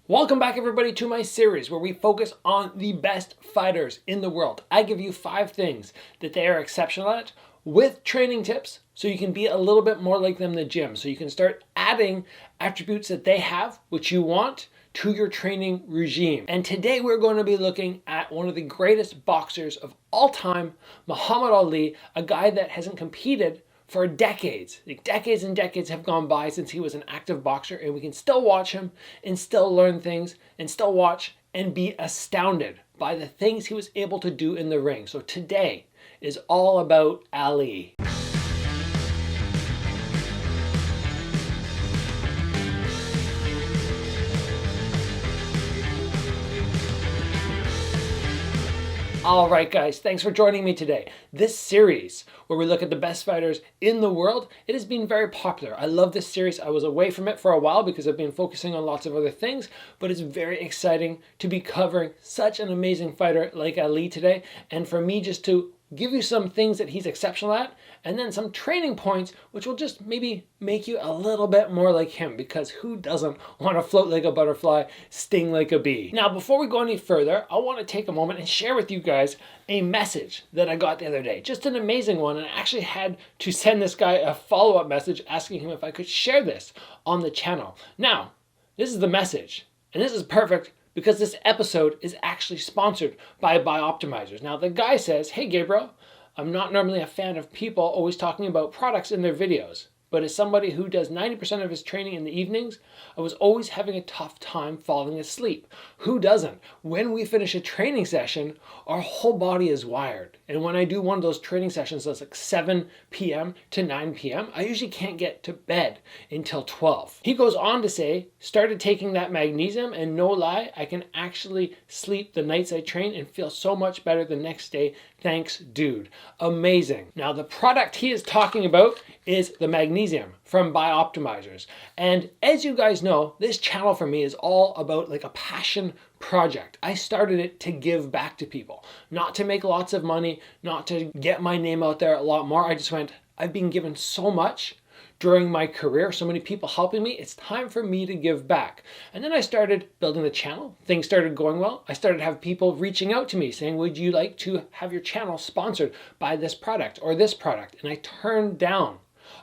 Welcome back everybody to my series where we focus on the best fighters in the world. I give you 5 things that they are exceptional at with training tips so you can be a little bit more like them in the gym. So you can start adding attributes that they have, which you want, to your training regime. And today we're going to be looking at one of the greatest boxers of all time, Muhammad Ali, a guy that hasn't competed for decades. Like decades and decades have gone by since he was an active boxer, and we can still watch him and still learn things and still watch and be astounded by the things he was able to do in the ring. So today is all about Ali. All right, guys, thanks for joining me today. This series, where we look at the best fighters in the world, it has been very popular. I love this series. I was away from it for a while because I've been focusing on lots of other things, but it's very exciting to be covering such an amazing fighter like Ali today, and for me just to give you some things that he's exceptional at, and then some training points which will just maybe make you a little bit more like him, because who doesn't want to float like a butterfly, sting like a bee? Now, before we go any further, I want to take a moment and share with you guys a message that I got the other day. Just an amazing one, and I actually had to send this guy a follow-up message asking him if I could share this on the channel. Now, this is the message, and this is perfect because this episode is actually sponsored by Bioptimizers. Now, the guy says, "Hey Gabriel, I'm not normally a fan of people always talking about products in their videos, but as somebody who does 90% of his training in the evenings, I was always having a tough time falling asleep." Who doesn't? When we finish a training session, our whole body is wired. And when I do one of those training sessions that's like 7 p.m. to 9 p.m., I usually can't get to bed until 12. He goes on to say, "Started taking that magnesium, and no lie, I can actually sleep the nights I train and feel so much better the next day. Thanks, dude." Amazing. Now, the product he is talking about is the Magnesium from Bioptimizers. And as you guys know, this channel for me is all about like a passion project. I started it to give back to people, not to make lots of money, not to get my name out there a lot more. I just went, I've been given so much during my career, so many people helping me, it's time for me to give back. And then I started building the channel. Things started going well. I started to have people reaching out to me saying, would you like to have your channel sponsored by this product or this product? And I turned down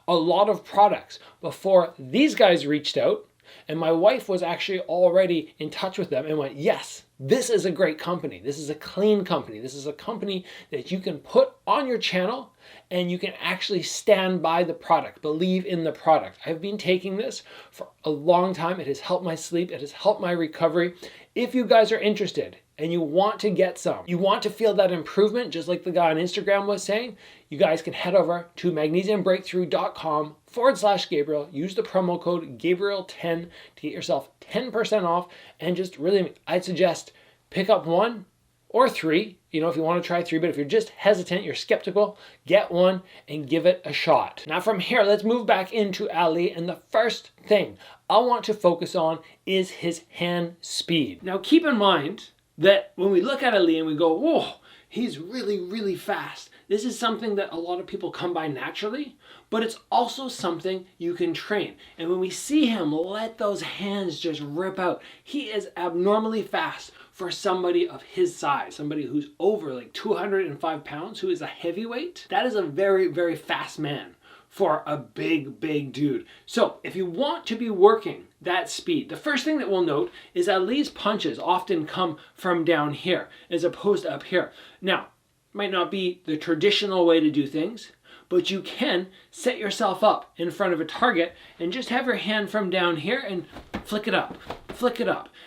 a lot of products before these guys reached out. And my wife was actually already in touch with them and went, yes, this is a great company. This is a clean company. This is a company that you can put on your channel and you can actually stand by the product, believe in the product. I've been taking this for a long time. It has helped my sleep. It has helped my recovery. If you guys are interested and you want to get some, you want to feel that improvement, just like the guy on Instagram was saying, you guys can head over to magnesiumbreakthrough.com/Gabriel. Use the promo code Gabriel10 to get yourself 10% off. And just really, I'd suggest pick up 1 or 3, if you want to try 3, but if you're just hesitant, you're skeptical, get 1 and give it a shot. Now from here, let's move back into Ali, and the first thing I want to focus on is his hand speed. Now keep in mind that when we look at Ali and we go, whoa, he's really, really fast. This is something that a lot of people come by naturally, but it's also something you can train. And when we see him let those hands just rip out, he is abnormally fast for somebody of his size, somebody who's over like 205 pounds, who is a heavyweight. That is a very, very fast man for a big, big dude. So if you want to be working that speed, the first thing that we'll note is Ali's punches often come from down here as opposed to up here. Now, it might not be the traditional way to do things, but you can set yourself up in front of a target and just have your hand from down here and flick it up,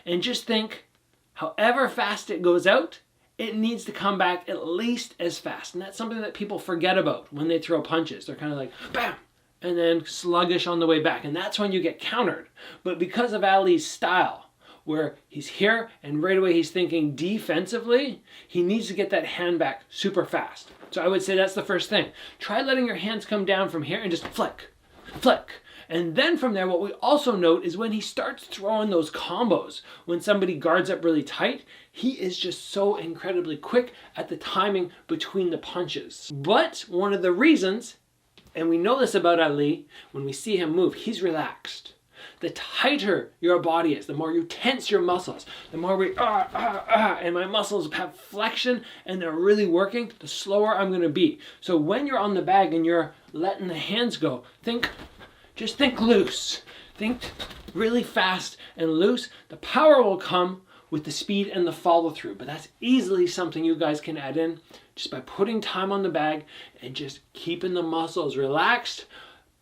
and just think, however fast it goes out, it needs to come back at least as fast. And that's something that people forget about when they throw punches. They're kind of like, bam, and then sluggish on the way back. And that's when you get countered. But because of Ali's style, where he's here and right away he's thinking defensively, he needs to get that hand back super fast. So I would say that's the first thing. Try letting your hands come down from here and just flick. And then from there, what we also note is when he starts throwing those combos, when somebody guards up really tight, he is just so incredibly quick at the timing between the punches. But one of the reasons, and we know this about Ali, when we see him move, he's relaxed. The tighter your body is, the more you tense your muscles, the more and my muscles have flexion and they're really working, the slower I'm going to be. So when you're on the bag and you're letting the hands go, just think loose. Think really fast and loose. The power will come with the speed and the follow through, but that's easily something you guys can add in just by putting time on the bag and just keeping the muscles relaxed,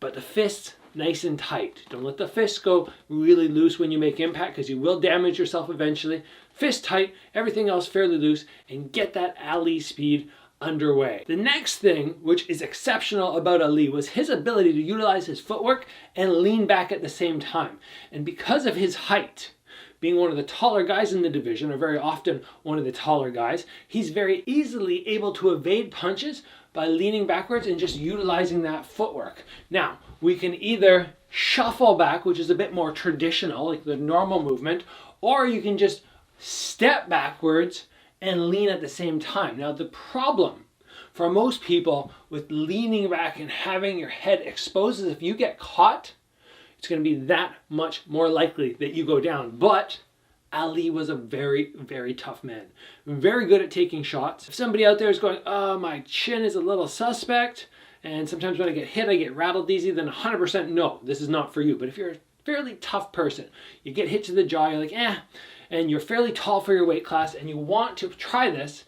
but the fists nice and tight. Don't let the fists go really loose when you make impact, because you will damage yourself eventually. Fist tight, everything else fairly loose, and get that Ali speed underway. The next thing, which is exceptional about Ali, was his ability to utilize his footwork and lean back at the same time. And because of his height, being one of the taller guys in the division, or very often one of the taller guys, he's very easily able to evade punches by leaning backwards and just utilizing that footwork. Now, we can either shuffle back, which is a bit more traditional, like the normal movement, or you can just step backwards and lean at the same time. Now, the problem for most people with leaning back and having your head exposed is if you get caught, it's going to be that much more likely that you go down. But Ali was a very, very tough man. Very good at taking shots. If somebody out there is going, oh, my chin is a little suspect, and sometimes when I get hit, I get rattled easy, then 100% no, this is not for you. But if you're a fairly tough person, you get hit to the jaw, you're like, and you're fairly tall for your weight class, and you want to try this,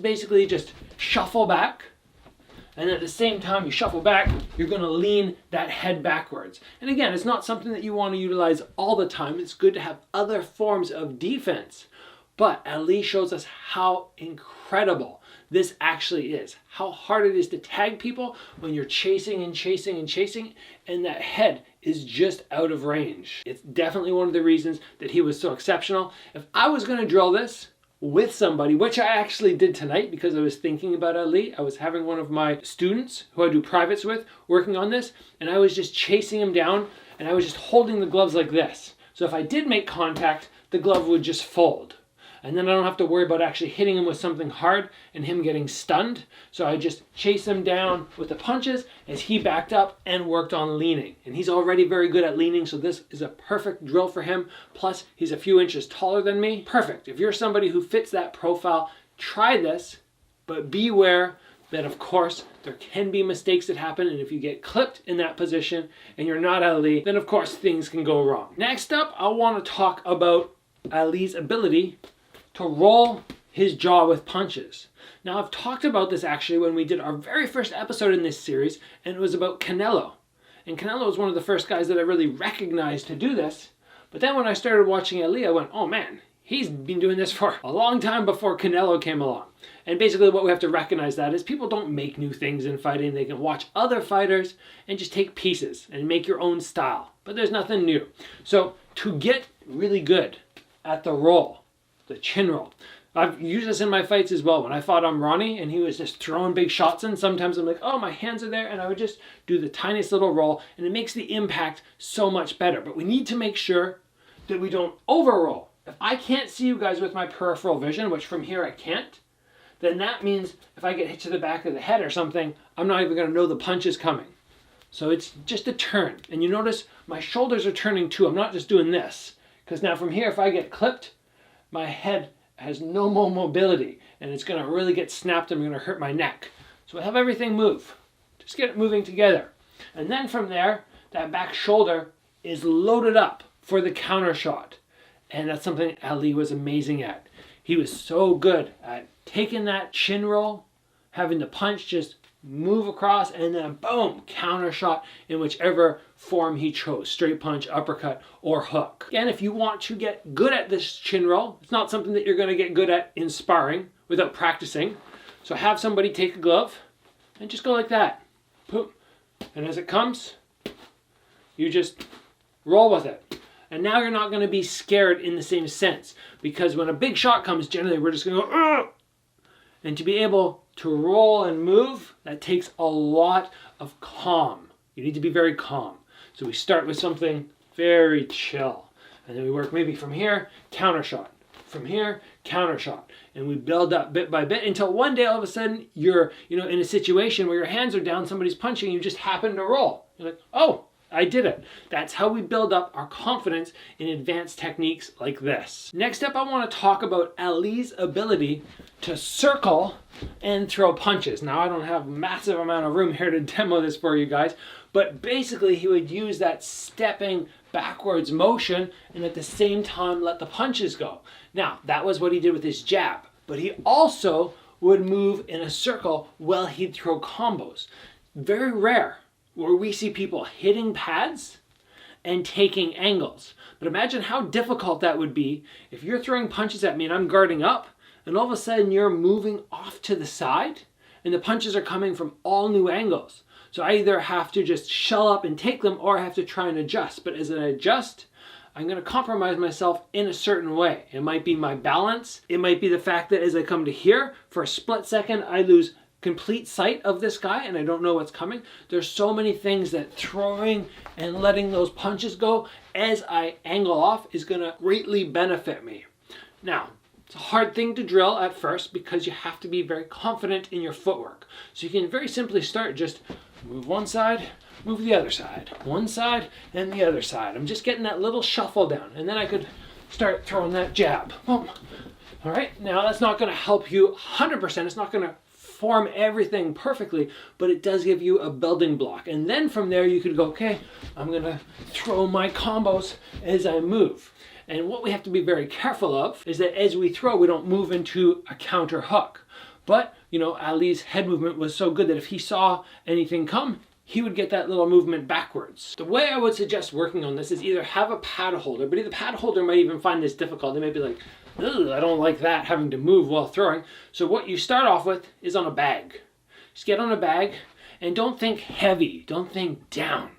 basically just shuffle back. And at the same time you shuffle back, you're going to lean that head backwards. And again, it's not something that you want to utilize all the time. It's good to have other forms of defense. But Ali shows us how incredible this actually is. How hard it is to tag people when you're chasing and chasing and chasing, and that head is just out of range. It's definitely one of the reasons that he was so exceptional. If I was going to drill this with somebody, which I actually did tonight because I was thinking about Ali. I was having one of my students who I do privates with working on this, and I was just chasing him down, and I was just holding the gloves like this. So if I did make contact, the glove would just fold. And then I don't have to worry about actually hitting him with something hard and him getting stunned. So I just chase him down with the punches as he backed up and worked on leaning. And he's already very good at leaning, so this is a perfect drill for him. Plus, he's a few inches taller than me. Perfect. If you're somebody who fits that profile, try this, but beware that, of course, there can be mistakes that happen, and if you get clipped in that position and you're not Ali, then of course things can go wrong. Next up, I want to talk about Ali's ability to roll his jaw with punches. Now, I've talked about this actually when we did our very first episode in this series, and it was about Canelo. And Canelo was one of the first guys that I really recognized to do this. But then when I started watching Ali, I went, oh man, he's been doing this for a long time before Canelo came along. And basically what we have to recognize that is people don't make new things in fighting. They can watch other fighters and just take pieces and make your own style. But there's nothing new. So to get really good at the roll, the chin roll, I've used this in my fights as well. When I fought on Ronnie and he was just throwing big shots in, sometimes I'm like, oh, my hands are there, and I would just do the tiniest little roll, and it makes the impact so much better. But we need to make sure that we don't over-roll. If I can't see you guys with my peripheral vision, which from here I can't, then that means if I get hit to the back of the head or something, I'm not even going to know the punch is coming. So it's just a turn. And you notice my shoulders are turning too. I'm not just doing this. Because now from here, if I get clipped, my head has no more mobility, and it's going to really get snapped and I'm going to hurt my neck. So I have everything move. Just get it moving together. And then from there, that back shoulder is loaded up for the counter shot. And that's something Ali was amazing at. He was so good at taking that chin roll, having the punch just move across, and then boom, counter shot in whichever form he chose, straight punch, uppercut, or hook. And if you want to get good at this chin roll, it's not something that you're going to get good at in sparring without practicing. So have somebody take a glove and just go like that. Boom. And as it comes, you just roll with it. And now you're not going to be scared in the same sense, because when a big shot comes, generally we're just going to go, ugh! And to be able to roll and move, that takes a lot of calm. You need to be very calm. So we start with something very chill. And then we work maybe from here, counter shot. From here, counter shot. And we build up bit by bit until one day all of a sudden you're in a situation where your hands are down, somebody's punching, you just happen to roll. You're like, oh, I did it. That's how we build up our confidence in advanced techniques like this. Next up, I want to talk about Ali's ability to circle and throw punches. Now, I don't have a massive amount of room here to demo this for you guys, but basically he would use that stepping backwards motion and at the same time let the punches go. Now, that was what he did with his jab, but he also would move in a circle while he'd throw combos. Very rare where we see people hitting pads and taking angles. But imagine how difficult that would be if you're throwing punches at me and I'm guarding up, and all of a sudden you're moving off to the side and the punches are coming from all new angles. So I either have to just shell up and take them, or I have to try and adjust. But as I adjust, I'm going to compromise myself in a certain way. It might be my balance. It might be the fact that as I come to here, for a split second, I lose complete sight of this guy and I don't know what's coming. There's so many things that throwing and letting those punches go as I angle off is going to greatly benefit me. Now, it's a hard thing to drill at first because you have to be very confident in your footwork. So you can very simply start just move one side, move the other side, one side and the other side. I'm just getting that little shuffle down, and then I could start throwing that jab. Boom. All right, now that's not going to help you 100%. It's not going to form everything perfectly, but it does give you a building block. And then from there you could go, okay, I'm going to throw my combos as I move. And what we have to be very careful of is that as we throw, we don't move into a counter hook. But, you know, Ali's head movement was so good that if he saw anything come, he would get that little movement backwards. The way I would suggest working on this is either have a pad holder, but the pad holder might even find this difficult. They may be like, ugh, I don't like that, having to move while throwing. So what you start off with is on a bag. Just get on a bag and don't think heavy. Don't think down.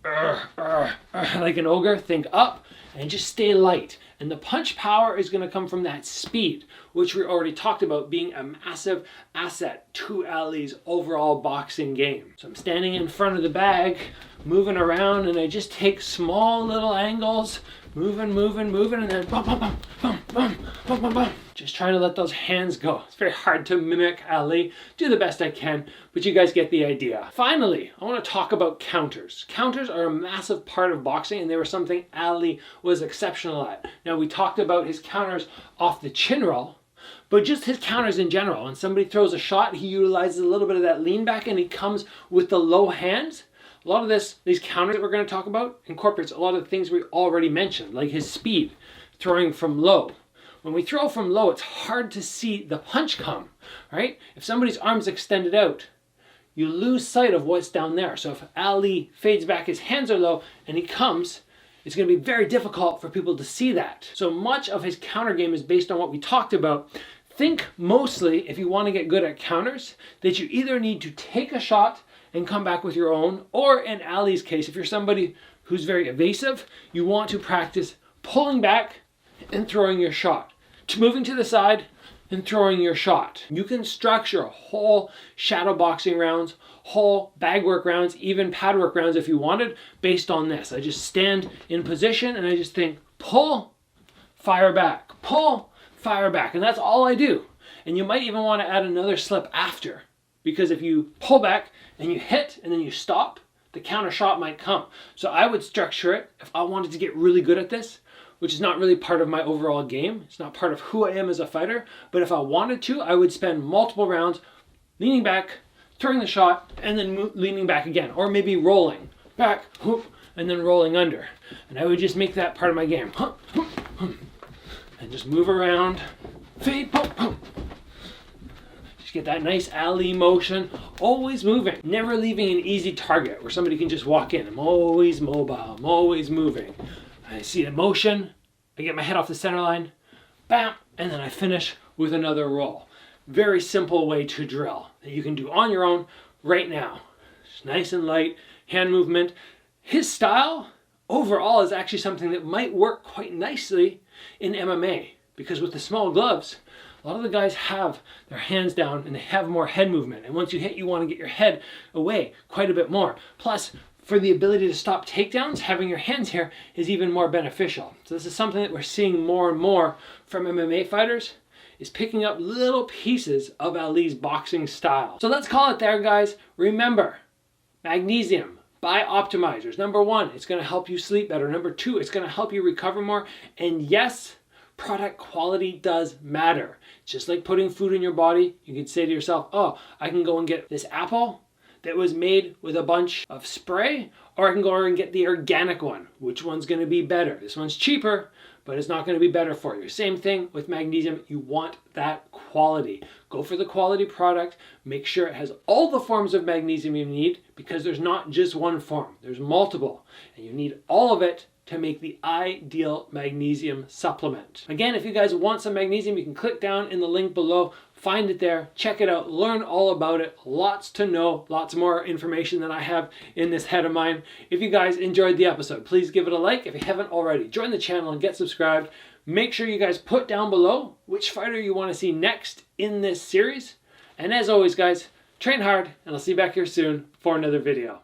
Like an ogre, think up and just stay light. And the punch power is going to come from that speed, which we already talked about being a massive asset to Ali's overall boxing game. So I'm standing in front of the bag, moving around, and I just take small little angles, moving, and then bum, bum, bum, bum, bum, bum, bum, bum. Just trying to let those hands go. It's very hard to mimic Ali. Do the best I can, but you guys get the idea. Finally, I want to talk about counters. Counters are a massive part of boxing, and they were something Ali was exceptional at. Now, we talked about his counters off the chin roll, but just his counters in general. When somebody throws a shot, he utilizes a little bit of that lean back, and he comes with the low hands. A lot of these counters that we're going to talk about incorporates a lot of the things we already mentioned, like his speed, throwing from low. When we throw from low, it's hard to see the punch come, right? If somebody's arm's extended out, you lose sight of what's down there. So if Ali fades back, his hands are low, and he comes, it's going to be very difficult for people to see that. So much of his counter game is based on what we talked about. Think mostly, if you want to get good at counters, that you either need to take a shot and come back with your own, or in Ali's case, if you're somebody who's very evasive, you want to practice pulling back and throwing your shot, to moving to the side and throwing your shot. You can structure whole shadow boxing rounds, whole bag work rounds, even pad work rounds if you wanted, based on this. I just stand in position and I just think, pull, fire back, pull, fire back. And that's all I do. And you might even want to add another slip after, because if you pull back and you hit and then you stop, the counter shot might come. So I would structure it if I wanted to get really good at this, which is not really part of my overall game. It's not part of who I am as a fighter. But if I wanted to, I would spend multiple rounds leaning back, throwing the shot, and then leaning back again. Or maybe rolling back, whoop, and then rolling under. And I would just make that part of my game. And just move around, fade, pump, pump. Just get that nice Ali motion, always moving, never leaving an easy target where somebody can just walk in. I'm always mobile, I'm always moving. I see the motion, I get my head off the center line, bam, and then I finish with another roll. Very simple way to drill that you can do on your own right now. Just nice and light, hand movement. His style overall is actually something that might work quite nicely in MMA, because with the small gloves, a lot of the guys have their hands down and they have more head movement. And once you hit, you want to get your head away quite a bit more. Plus, for the ability to stop takedowns, having your hands here is even more beneficial. So this is something that we're seeing more and more from MMA fighters, is picking up little pieces of Ali's boxing style. So let's call it there, guys. Remember, magnesium, Buy optimizers. Number one, it's going to help you sleep better. Number two, it's going to help you recover more. And yes, product quality does matter. Just like putting food in your body, you can say to yourself, oh, I can go and get this apple that was made with a bunch of spray, or I can go and get the organic one. Which one's going to be better? This one's cheaper, but it's not going to be better for you. Same thing with magnesium. You want that quality. Go for the quality product. Make sure it has all the forms of magnesium you need, because there's not just one form. There's multiple, and you need all of it to make the ideal magnesium supplement. Again, if you guys want some magnesium, you can click down in the link below, find it there, check it out, learn all about it. Lots to know, lots more information than I have in this head of mine. If you guys enjoyed the episode, please give it a like. If you haven't already, join the channel and get subscribed. Make sure you guys put down below which fighter you want to see next in this series. And as always, guys, train hard, and I'll see you back here soon for another video.